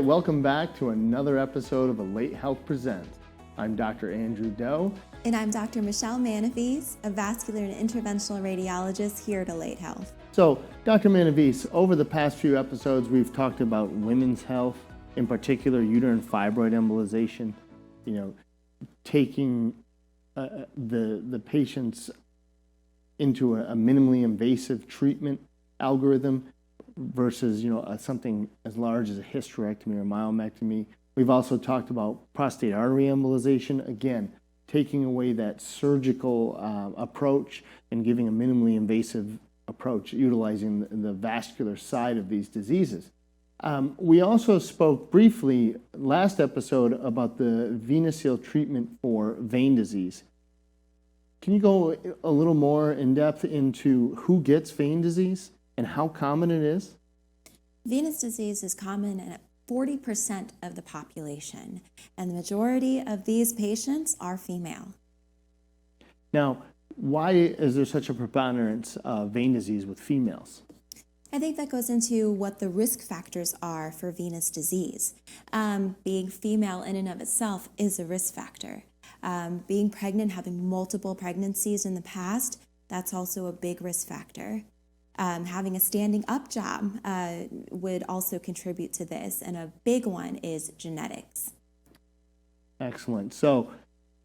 right, welcome back to another episode of Alate Health Presents. I'm Dr. Andrew Doe. And I'm Dr. Michelle Maneevese, a vascular and interventional radiologist here at Alate Health. So, Dr. Maneevese, over the past few episodes, we've talked about women's health, in particular uterine fibroid embolization, taking the patients into a minimally invasive treatment algorithm versus, something as large as a hysterectomy or myomectomy. We've also talked about prostate artery embolization, again, taking away that surgical approach and giving a minimally invasive approach, utilizing the vascular side of these diseases. We also spoke briefly last episode about the VenaSeal treatment for vein disease. Can you go a little more in depth into who gets vein disease and how common it is? Venous disease is common in 40% of the population, and the majority of these patients are female. Now, why is there such a preponderance of vein disease with females? I think that goes into what the risk factors are for venous disease. Being female in and of itself is a risk factor. Being pregnant, having multiple pregnancies in the past, that's also a big risk factor. Having a standing up job would also contribute to this, and a big one is genetics. Excellent. So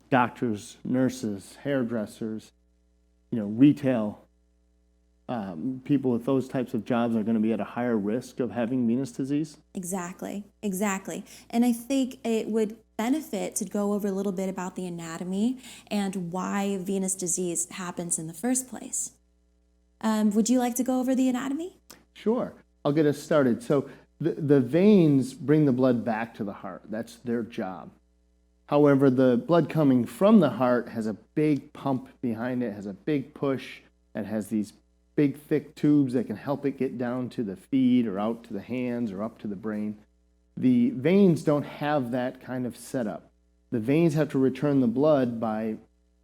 doctors, nurses, hairdressers, retail, people with those types of jobs are going to be at a higher risk of having venous disease? Exactly. And I think it would benefit to go over a little bit about the anatomy and why venous disease happens in the first place. Would you like to go over the anatomy? Sure. I'll get us started. So the veins bring the blood back to the heart. That's their job. However, the blood coming from the heart has a big pump behind it, has a big push, and has these big, thick tubes that can help it get down to the feet or out to the hands or up to the brain. The veins don't have that kind of setup. The veins have to return the blood by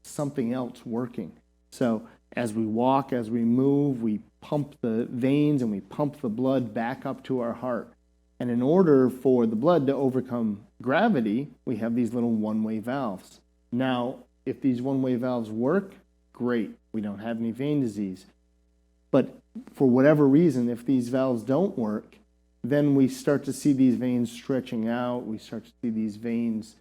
something else working. So as we walk, as we move, we pump the veins and we pump the blood back up to our heart. And in order for the blood to overcome gravity, we have these little one-way valves. Now, if these one-way valves work, great. We don't have any vein disease. But for whatever reason, if these valves don't work, then we start to see these veins stretching out. We start to see these veins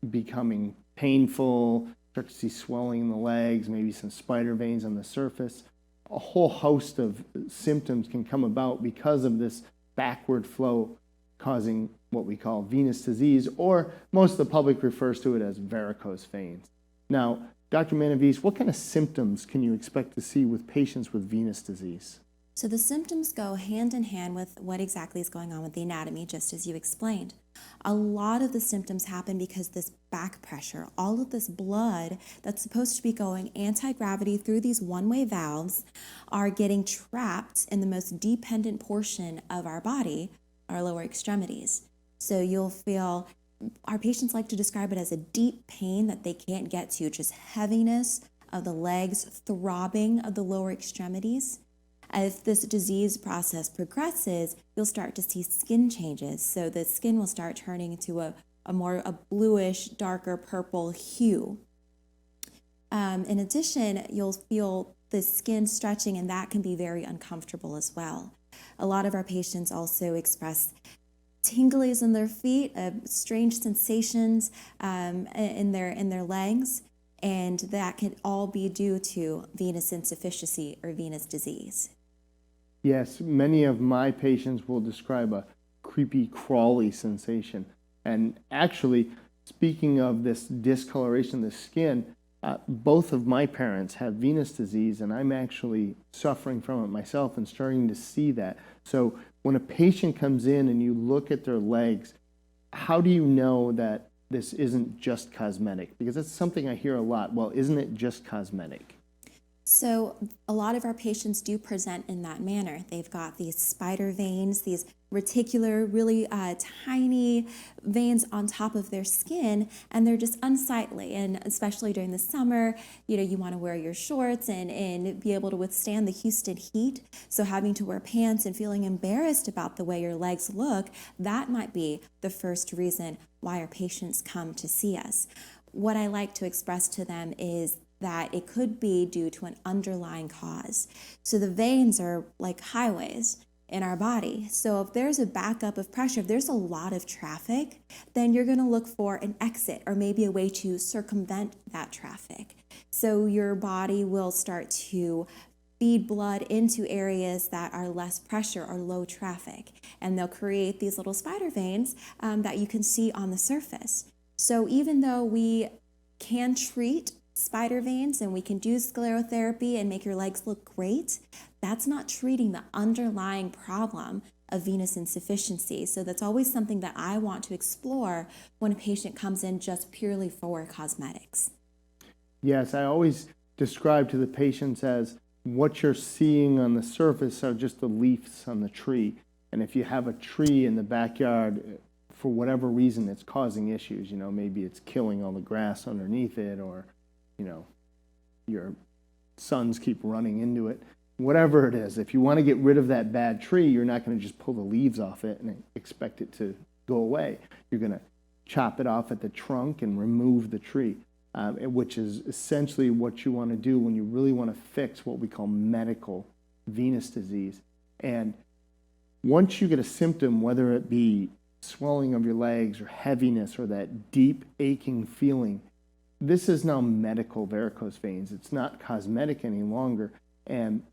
becoming painful, start to see swelling in the legs, maybe some spider veins on the surface. A whole host of symptoms can come about because of this backward flow causing what we call venous disease, or most of the public refers to it as varicose veins. Now, Dr. Maneevese, what kind of symptoms can you expect to see with patients with venous disease? So the symptoms go hand in hand with what exactly is going on with the anatomy, just as you explained. A lot of the symptoms happen because this back pressure, all of this blood that's supposed to be going anti-gravity through these one-way valves, are getting trapped in the most dependent portion of our body, our lower extremities. So you'll feel, our patients like to describe it as a deep pain that they can't get to, just heaviness of the legs, throbbing of the lower extremities. If this disease process progresses, you'll start to see skin changes. So the skin will start turning into a bluish, darker purple hue. In addition, you'll feel the skin stretching, and that can be very uncomfortable as well. A lot of our patients also express tinglies in their feet, strange sensations in their legs, and that can all be due to venous insufficiency or venous disease. Yes, many of my patients will describe a creepy, crawly sensation. And actually, speaking of this discoloration of the skin, both of my parents have venous disease, and I'm actually suffering from it myself and starting to see that. So when a patient comes in and you look at their legs, how do you know that this isn't just cosmetic? Because that's something I hear a lot. Well, isn't it just cosmetic? So a lot of our patients do present in that manner. They've got these spider veins, these reticular, really tiny veins on top of their skin, and they're just unsightly. And especially during the summer, you want to wear your shorts and be able to withstand the Houston heat. So having to wear pants and feeling embarrassed about the way your legs look, that might be the first reason why our patients come to see us. What I like to express to them is that it could be due to an underlying cause. So the veins are like highways in our body. So if there's a backup of pressure, if there's a lot of traffic, then you're going to look for an exit or maybe a way to circumvent that traffic. So your body will start to feed blood into areas that are less pressure or low traffic, and they'll create these little spider veins that you can see on the surface. So even though we can treat spider veins and we can do sclerotherapy and make your legs look great, that's not treating the underlying problem of venous insufficiency. So that's always something that I want to explore when a patient comes in just purely for cosmetics. Yes, I always describe to the patients as what you're seeing on the surface are just the leaves on the tree. And if you have a tree in the backyard, for whatever reason it's causing issues, maybe it's killing all the grass underneath it, or your sons keep running into it. Whatever it is, if you want to get rid of that bad tree, you're not going to just pull the leaves off it and expect it to go away. You're going to chop it off at the trunk and remove the tree, which is essentially what you want to do when you really want to fix what we call medical venous disease. And once you get a symptom, whether it be swelling of your legs or heaviness or that deep aching feeling, this is now medical varicose veins. It's not cosmetic any longer. And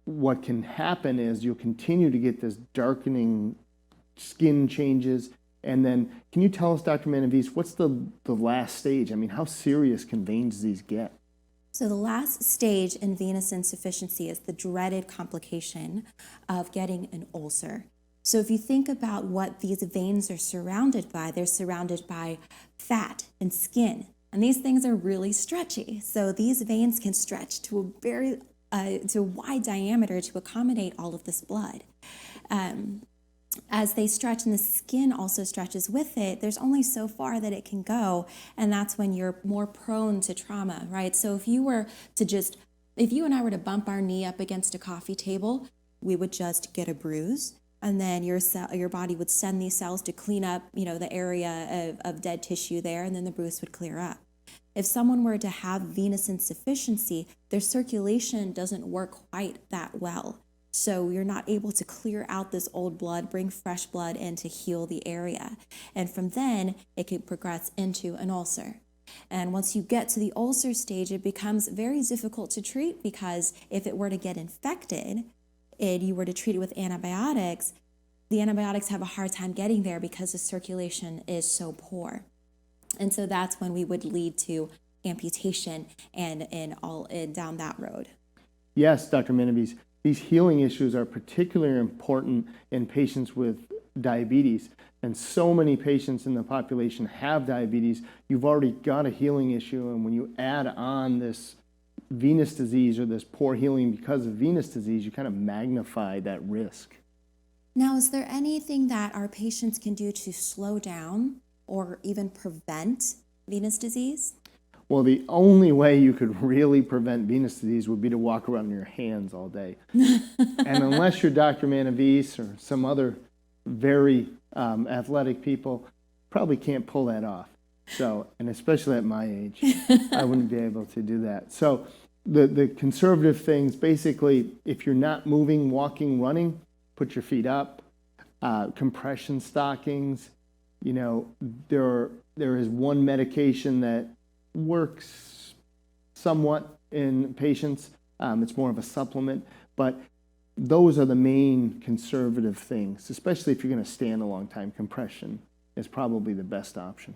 what can happen is you'll continue to get this darkening skin changes. And then, can you tell us, Dr. Maneevese, what's the last stage? I mean, how serious can vein disease get? So the last stage in venous insufficiency is the dreaded complication of getting an ulcer. So if you think about what these veins are surrounded by, they're surrounded by fat and skin. And these things are really stretchy. So these veins can stretch to a wide diameter to accommodate all of this blood. As they stretch and the skin also stretches with it, there's only so far that it can go. And that's when you're more prone to trauma, right? So if you and I were to bump our knee up against a coffee table, we would just get a bruise. And then your body would send these cells to clean up, the area of dead tissue there, and then the bruise would clear up. If someone were to have venous insufficiency, their circulation doesn't work quite that well. So you're not able to clear out this old blood, bring fresh blood in to heal the area. And from then, it could progress into an ulcer. And once you get to the ulcer stage, it becomes very difficult to treat, because if it were to get infected and you were to treat it with antibiotics, the antibiotics have a hard time getting there because the circulation is so poor. And so that's when we would lead to amputation and down that road. Yes, Dr. Maneevese, these healing issues are particularly important in patients with diabetes. And so many patients in the population have diabetes. You've already got a healing issue, and when you add on this venous disease or this poor healing because of venous disease, you kind of magnify that risk. Now, is there anything that our patients can do to slow down or even prevent venous disease? Well, the only way you could really prevent venous disease would be to walk around in your hands all day. And unless you're Dr. Maneevese or some other very athletic people, probably can't pull that off. So, and especially at my age, I wouldn't be able to do that. So the conservative things, basically, if you're not moving, walking, running, put your feet up, compression stockings. There is one medication that works somewhat in patients. It's more of a supplement, but those are the main conservative things, especially if you're going to stand a long time. Compression is probably the best option.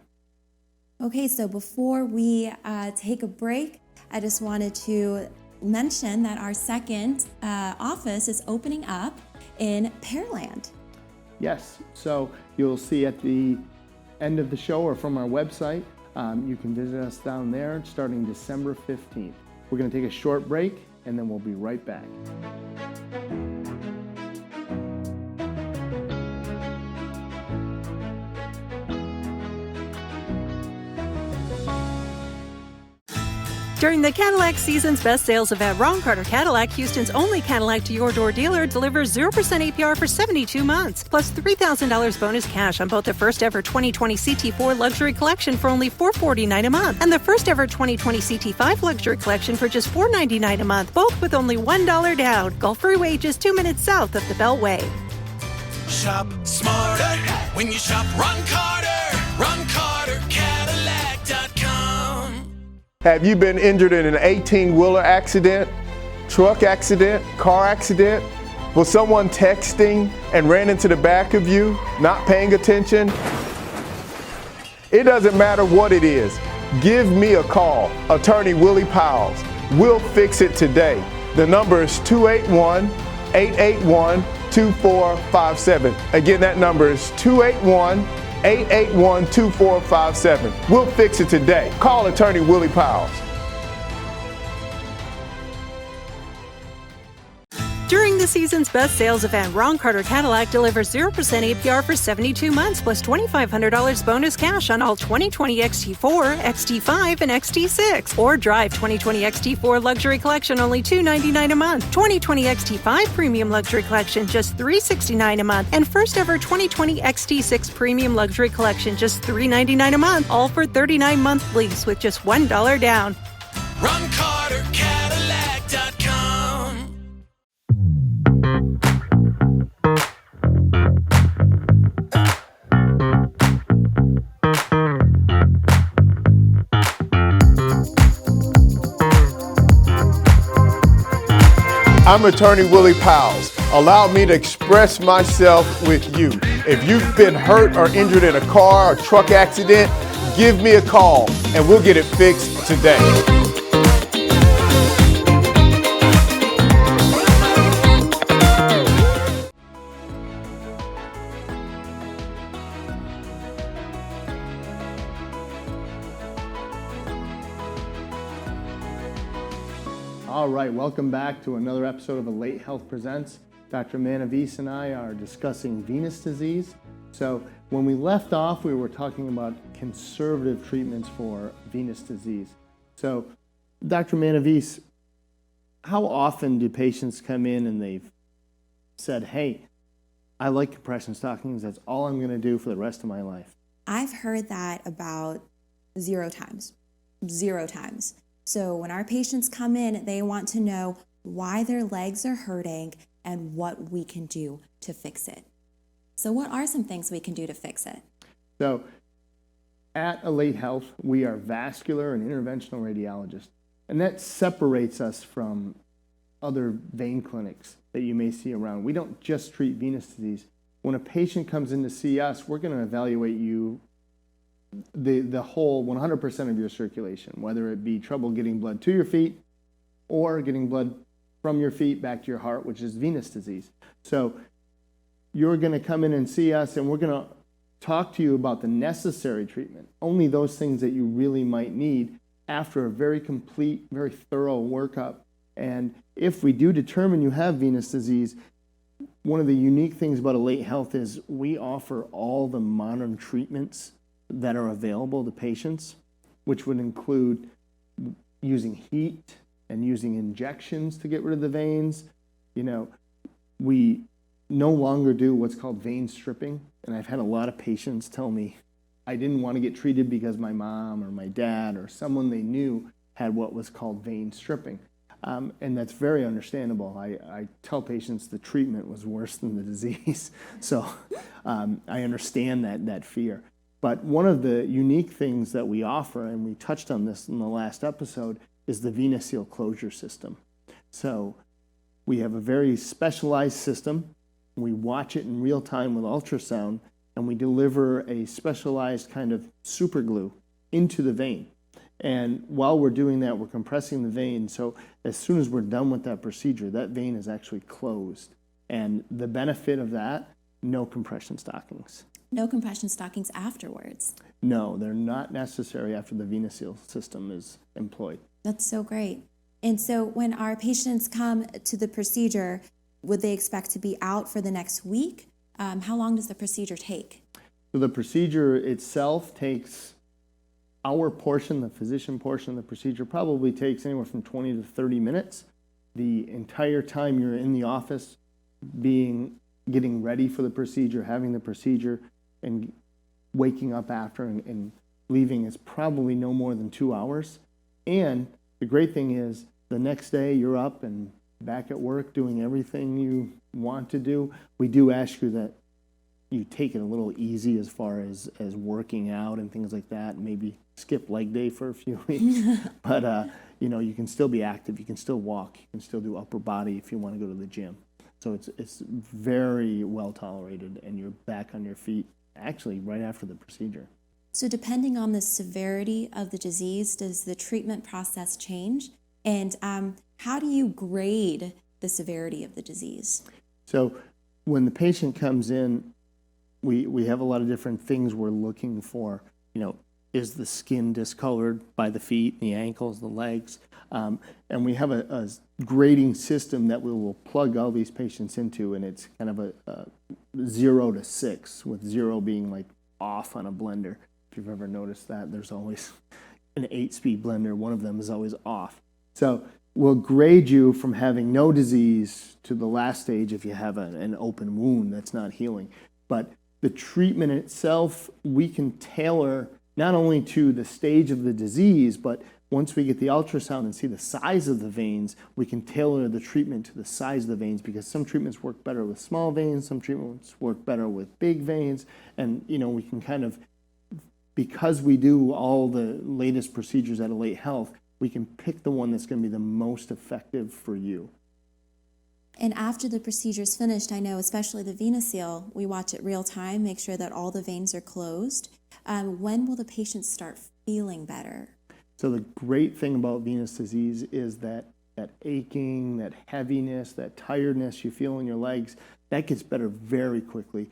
Okay, so before we take a break, I just wanted to mention that our second office is opening up in Pearland. Yes, so you'll see at the end of the show or from our website, you can visit us down there starting December 15th. We're going to take a short break, and then we'll be right back. During the Cadillac Season's Best Sales event, Ron Carter Cadillac, Houston's only Cadillac to your door dealer, delivers 0% APR for 72 months, plus $3,000 bonus cash on both the first ever 2020 CT4 Luxury Collection for only $449 a month, and the first ever 2020 CT5 Luxury Collection for just $499 a month, both with only $1 down. Gulf Freeway, just 2 minutes south of the Beltway. Shop smarter when you shop Ron Carter. RonCarterCadillac.com. Have you been injured in an 18-wheeler accident, truck accident, car accident? Was someone texting and ran into the back of you, not paying attention? It doesn't matter what it is. Give me a call, Attorney Willie Powles. We'll fix it today. The number is 281-881-2457. Again, that number is 281-881-2457. We'll fix it today. Call Attorney Willie Powles. During the season's best sales event, Ron Carter Cadillac delivers 0% APR for 72 months, plus $2,500 bonus cash on all 2020 XT4, XT5, and XT6. Or drive 2020 XT4 Luxury Collection, only $299 a month. 2020 XT5 Premium Luxury Collection, just $369 a month. And first ever 2020 XT6 Premium Luxury Collection, just $399 a month. All for 39-month lease with just $1 down. RonCarterCadillac.com. I'm Attorney Willie Powles. Allow me to express myself with you. If you've been hurt or injured in a car or truck accident, give me a call and we'll get it fixed today. All right, welcome back to another episode of Alate Health Presents. Dr. Maneevese and I are discussing venous disease. So when we left off, we were talking about conservative treatments for venous disease. So Dr. Maneevese, how often do patients come in and they've said, hey, I like compression stockings, that's all I'm going to do for the rest of my life? I've heard that about 0 times. 0 times. So when our patients come in, they want to know why their legs are hurting and what we can do to fix it. So what are some things we can do to fix it? So at Alate Health, we are vascular and interventional radiologists, and that separates us from other vein clinics that you may see around. We don't just treat venous disease. When a patient comes in to see us, we're going to evaluate you the whole 100% of your circulation, whether it be trouble getting blood to your feet or getting blood from your feet back to your heart, which is venous disease. So you're going to come in and see us, and we're going to talk to you about the necessary treatment, only those things that you really might need after a very complete, very thorough workup. And if we do determine you have venous disease, one of the unique things about Alate Health is we offer all the modern treatments that are available to patients, which would include using heat and using injections to get rid of the veins. You know, we no longer do what's called vein stripping. And I've had a lot of patients tell me, I didn't want to get treated because my mom or my dad or someone they knew had what was called vein stripping. And that's very understandable. I tell patients the treatment was worse than the disease. So I understand that fear. But one of the unique things that we offer, and we touched on this in the last episode, is the venous seal closure system. So we have a very specialized system. We watch it in real time with ultrasound, and we deliver a specialized kind of super glue into the vein. And while we're doing that, we're compressing the vein. So as soon as we're done with that procedure, that vein is actually closed. And the benefit of that, no compression stockings. No compression stockings afterwards. No, they're not necessary after the venous seal system is employed. That's so great. And so when our patients come to the procedure, would they expect to be out for the next week? How long does the procedure take? So the procedure itself takes our portion, the physician portion of the procedure, probably takes anywhere from 20 to 30 minutes. The entire time you're in the office getting ready for the procedure, having the procedure, and waking up after and leaving is probably no more than 2 hours. And the great thing is the next day you're up and back at work doing everything you want to do. We do ask you that you take it a little easy as far as working out and things like that. Maybe skip leg day for a few weeks. But, you can still be active. You can still walk. You can still do upper body if you want to go to the gym. So it's very well tolerated, and you're back on your feet actually right after the procedure. So depending on the severity of the disease, does the treatment process change? And how do you grade the severity of the disease? So when the patient comes in, we have a lot of different things we're looking for. Is the skin discolored by the feet, the ankles, the legs? And we have a grading system that we will plug all these patients into, and it's kind of a 0 to 6, with 0 being like off on a blender. If you've ever noticed that, there's always an 8-speed blender. One of them is always off. So we'll grade you from having no disease to the last stage if you have an open wound that's not healing. But the treatment itself, we can tailor not only to the stage of the disease, but once we get the ultrasound and see the size of the veins, we can tailor the treatment to the size of the veins, because some treatments work better with small veins, some treatments work better with big veins, and we can kind of, because we do all the latest procedures at Alate Health, we can pick the one that's going to be the most effective for you. And after the procedure's finished, I know especially the venous seal, we watch it real time, make sure that all the veins are closed. When will the patient start feeling better? So the great thing about venous disease is that aching, that heaviness, that tiredness you feel in your legs, that gets better very quickly.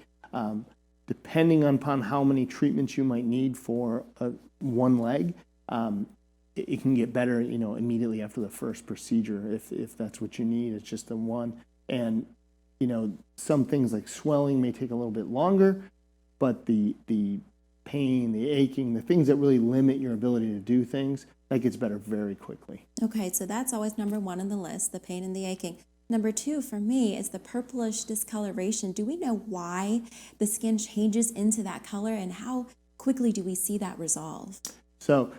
Depending upon how many treatments you might need for one leg, it can get better, immediately after the first procedure, if that's what you need. It's just the one. And, some things like swelling may take a little bit longer, but the pain, the aching, the things that really limit your ability to do things, that gets better very quickly. Okay, so that's always number one on the list, the pain and the aching. Number two for me is the purplish discoloration. Do we know why the skin changes into that color, and how quickly do we see that resolve? So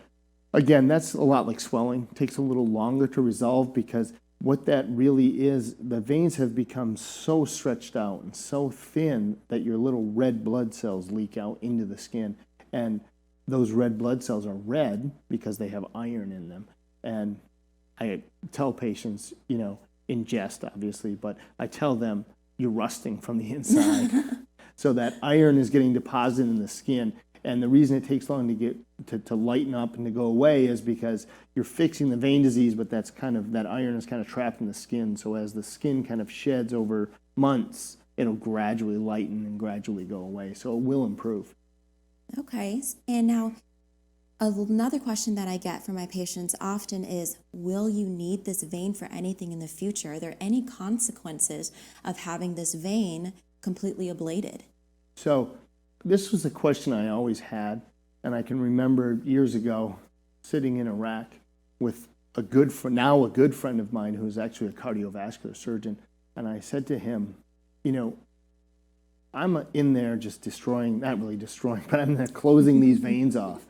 again, that's a lot like swelling. It takes a little longer to resolve, because what that really is, the veins have become so stretched out and so thin that your little red blood cells leak out into the skin. And those red blood cells are red because they have iron in them. And I tell patients, in jest, obviously, but I tell them, you're rusting from the inside. So that iron is getting deposited in the skin. And the reason it takes long to get to lighten up and to go away is because you're fixing the vein disease, but that iron is kind of trapped in the skin. So as the skin kind of sheds over months, it'll gradually lighten and gradually go away. So it will improve. Okay, and now another question that I get from my patients often is, will you need this vein for anything in the future? Are there any consequences of having this vein completely ablated? So this was a question I always had, and I can remember years ago sitting in Iraq with a good friend of mine who's actually a cardiovascular surgeon, and I said to him, I'm in there just not really destroying, but I'm there closing these veins off.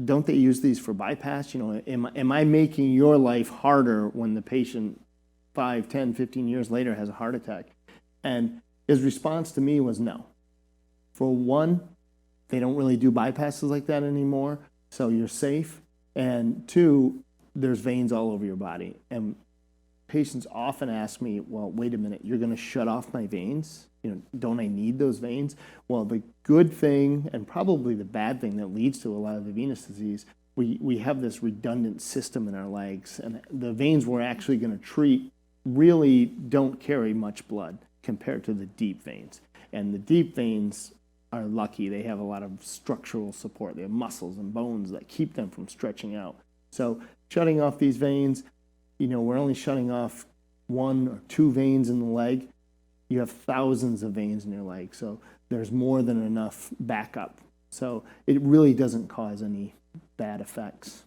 Don't they use these for bypass? Am I making your life harder when the patient 5, 10, 15 years later has a heart attack? And his response to me was no. For one, they don't really do bypasses like that anymore, so you're safe. And two, there's veins all over your body. And patients often ask me, well, wait a minute, you're going to shut off my veins? Don't I need those veins? Well, the good thing, and probably the bad thing that leads to a lot of the venous disease, we have this redundant system in our legs, and the veins we're actually going to treat really don't carry much blood compared to the deep veins. And the deep veins are lucky. They have a lot of structural support. They have muscles and bones that keep them from stretching out. So shutting off these veins, we're only shutting off 1 or 2 veins in the leg. You have thousands of veins in your leg, so there's more than enough backup So it really doesn't cause any bad effects.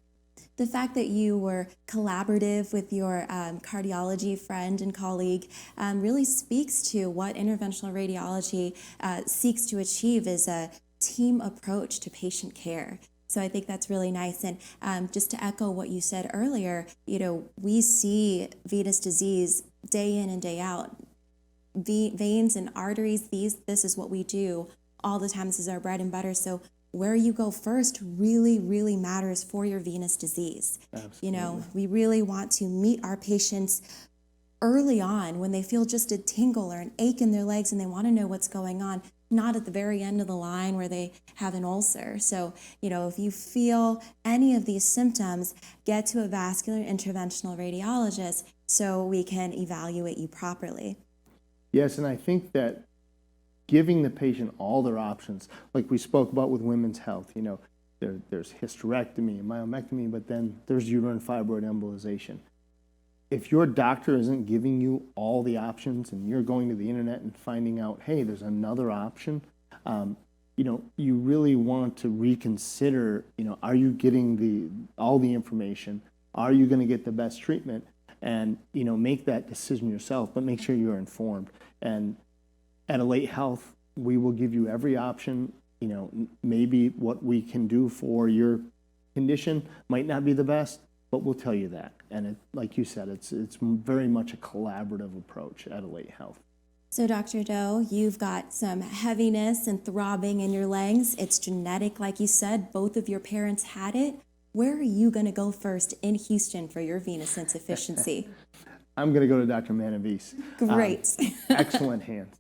The fact that you were collaborative with your cardiology friend and colleague really speaks to what interventional radiology seeks to achieve is a team approach to patient care. So I think that's really nice. And just to echo what you said earlier, we see venous disease day in and day out. Veins and arteries, this is what we do all the time. This is our bread and butter. So where you go first really, really matters for your venous disease. Absolutely. We really want to meet our patients early on when they feel just a tingle or an ache in their legs and they want to know what's going on, not at the very end of the line where they have an ulcer. So, if you feel any of these symptoms, get to a vascular interventional radiologist so we can evaluate you properly. Yes, and I think that giving the patient all their options, like we spoke about with women's health, there's hysterectomy and myomectomy, but then there's uterine fibroid embolization. If your doctor isn't giving you all the options and you're going to the internet and finding out, hey, there's another option, you really want to reconsider, are you getting all the information? Are you going to get the best treatment? And, make that decision yourself, but make sure you're informed. And at Alate Health, we will give you every option. Maybe what we can do for your condition might not be the best, but we'll tell you that. And like you said, it's very much a collaborative approach at Alate Health. So Dr. Doe, you've got some heaviness and throbbing in your legs. It's genetic, like you said. Both of your parents had it. Where are you going to go first in Houston for your venous insufficiency? I'm going to go to Dr. Maneevese. Great. Excellent hands.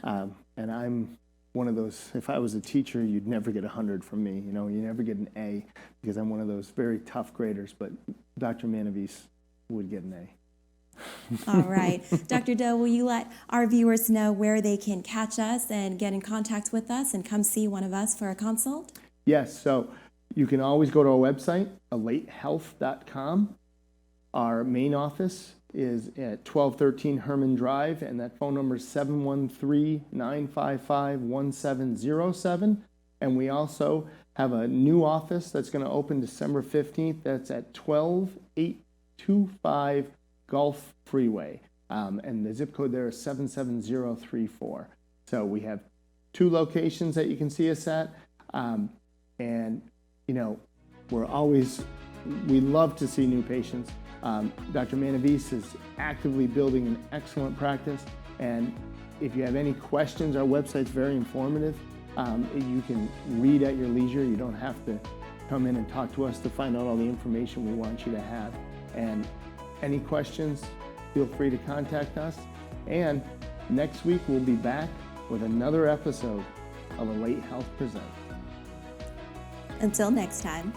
And I'm one of those, if I was a teacher, you'd never get 100 from me. You never get an A because I'm one of those very tough graders, but Dr. Maneevese would get an A. All right. Dr. Doe, will you let our viewers know where they can catch us and get in contact with us and come see one of us for a consult? Yes, so you can always go to our website, alatehealth.com. Our main office is at 1213 Herman Drive, and that phone number is 713-955-1707. And we also have a new office that's going to open December 15th. That's at 12825 Gulf Freeway. And the zip code there is 77034. So we have 2 locations that you can see us at. And we love to see new patients. Dr. Maneevese is actively building an excellent practice, and if you have any questions, our website's very informative. You can read at your leisure. You don't have to come in and talk to us to find out all the information we want you to have. And any questions, feel free to contact us. And next week, we'll be back with another episode of Alate Health Presents. Until next time.